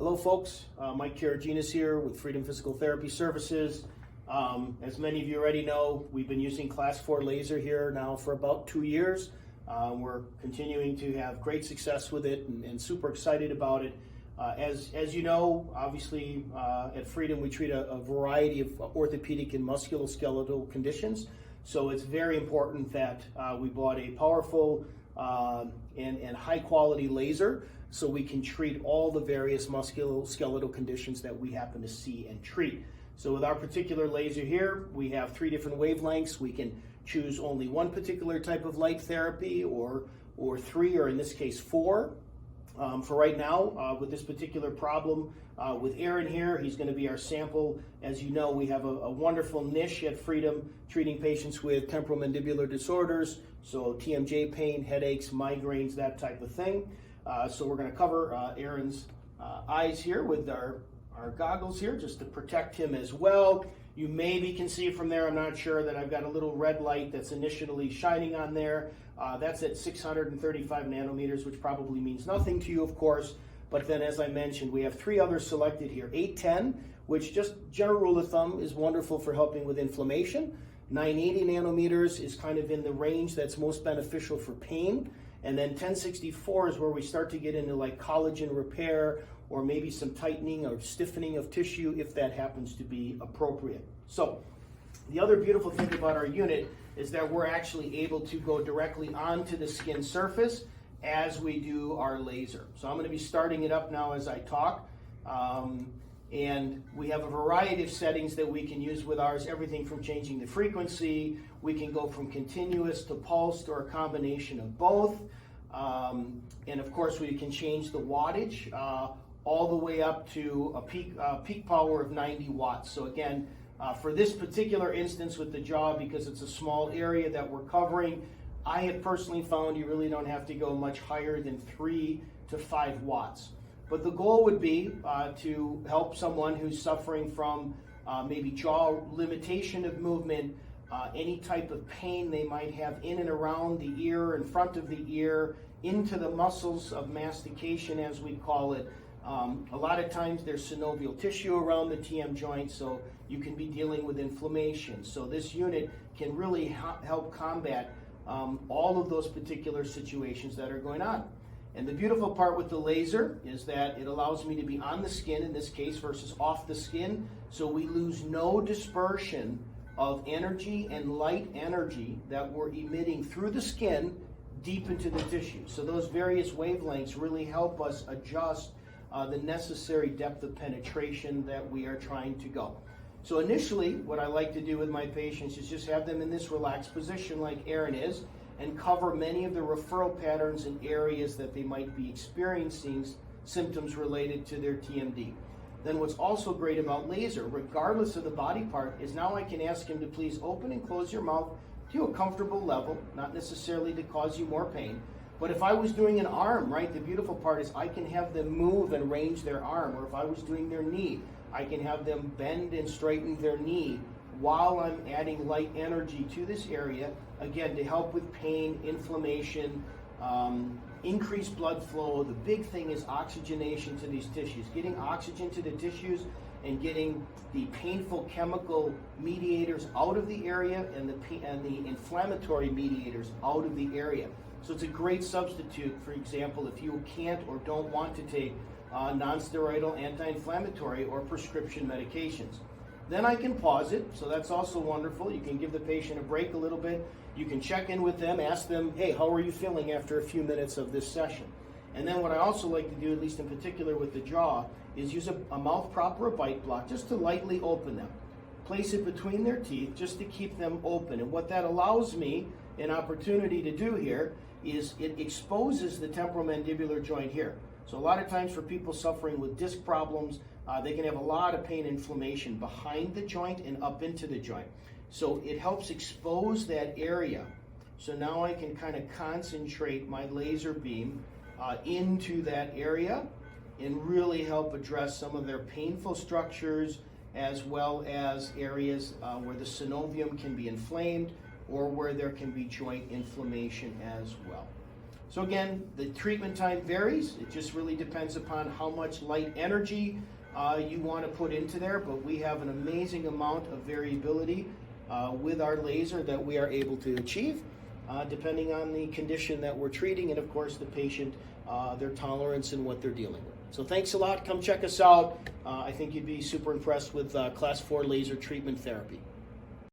Hello folks, Mike Karegeannes here with Freedom Physical Therapy Services. As many of you already know, we've been using Class 4 laser here now for about 2 years. We're continuing to have great success with it and super excited about it. As you know, obviously at Freedom we treat a variety of orthopedic and musculoskeletal conditions. So it's very important that we bought a powerful and high quality laser so we can treat all the various musculoskeletal conditions that we happen to see and treat. So with our particular laser here, we have 3 different wavelengths. We can choose only one particular type of light therapy or 3, or in this case 4. For right now, with this particular problem, with Aaron here, he's going to be our sample. As you know, we have a wonderful niche at Freedom treating patients with temporomandibular disorders, so TMJ pain, headaches, migraines, that type of thing. So we're going to cover Aaron's eyes here with our goggles here just to protect him as well. You maybe can see from there, I'm not sure, that I've got a little red light that's initially shining on there. That's at 635 nanometers, which probably means nothing to you, of course. But then, as I mentioned, we have 3 others selected here. 810, which just general rule of thumb is wonderful for helping with inflammation. 980 nanometers is kind of in the range that's most beneficial for pain. And then 1064 is where we start to get into like collagen repair or maybe some tightening or stiffening of tissue if that happens to be appropriate. So the other beautiful thing about our unit is that we're actually able to go directly onto the skin surface as we do our laser. So I'm going to be starting it up now as I talk. And we have a variety of settings that we can use with ours, everything from changing the frequency, we can go from continuous to pulsed or a combination of both. And of course we can change the wattage all the way up to a peak power of 90 watts. So again, for this particular instance with the jaw, because it's a small area that we're covering, I have personally found you really don't have to go much higher than 3 to 5 watts. But the goal would be to help someone who's suffering from maybe jaw limitation of movement, any type of pain they might have in and around the ear, in front of the ear, into the muscles of mastication, as we call it. A lot of times there's synovial tissue around the TM joint, so you can be dealing with inflammation. So this unit can really help combat all of those particular situations that are going on. And the beautiful part with the laser is that it allows me to be on the skin in this case versus off the skin, so we lose no dispersion of energy and light energy that we're emitting through the skin deep into the tissue. So those various wavelengths really help us adjust the necessary depth of penetration that we are trying to go. So initially, what I like to do with my patients is just have them in this relaxed position like Aaron is, and cover many of the referral patterns and areas that they might be experiencing symptoms related to their TMD. Then what's also great about laser, regardless of the body part, is now I can ask him to please open and close your mouth to a comfortable level, not necessarily to cause you more pain. But if I was doing an arm, right, the beautiful part is I can have them move and range their arm. Or if I was doing their knee, I can have them bend and straighten their knee while I'm adding light energy to this area, again, to help with pain, inflammation, increased blood flow. The big thing is oxygenation to these tissues. Getting oxygen to the tissues and getting the painful chemical mediators out of the area and the inflammatory mediators out of the area. So it's a great substitute, for example, if you can't or don't want to take non-steroidal anti-inflammatory or prescription medications. Then I can pause it, so that's also wonderful. You can give the patient a break a little bit. You can check in with them, ask them, hey, how are you feeling after a few minutes of this session? And then what I also like to do, at least in particular with the jaw, is use a mouth prop or a bite block just to lightly open them. Place it between their teeth just to keep them open. And what that allows me an opportunity to do here is it exposes the temporomandibular joint here. So a lot of times for people suffering with disc problems, they can have a lot of pain and inflammation behind the joint and up into the joint. So it helps expose that area. So now I can kind of concentrate my laser beam into that area and really help address some of their painful structures, as well as areas where the synovium can be inflamed or where there can be joint inflammation as well. So again, the treatment time varies. It just really depends upon how much light energy you want to put into there, but we have an amazing amount of variability with our laser that we are able to achieve, depending on the condition that we're treating and of course the patient, their tolerance and what they're dealing with. So thanks a lot. Come check us out. I think you'd be super impressed with Class 4 laser treatment therapy.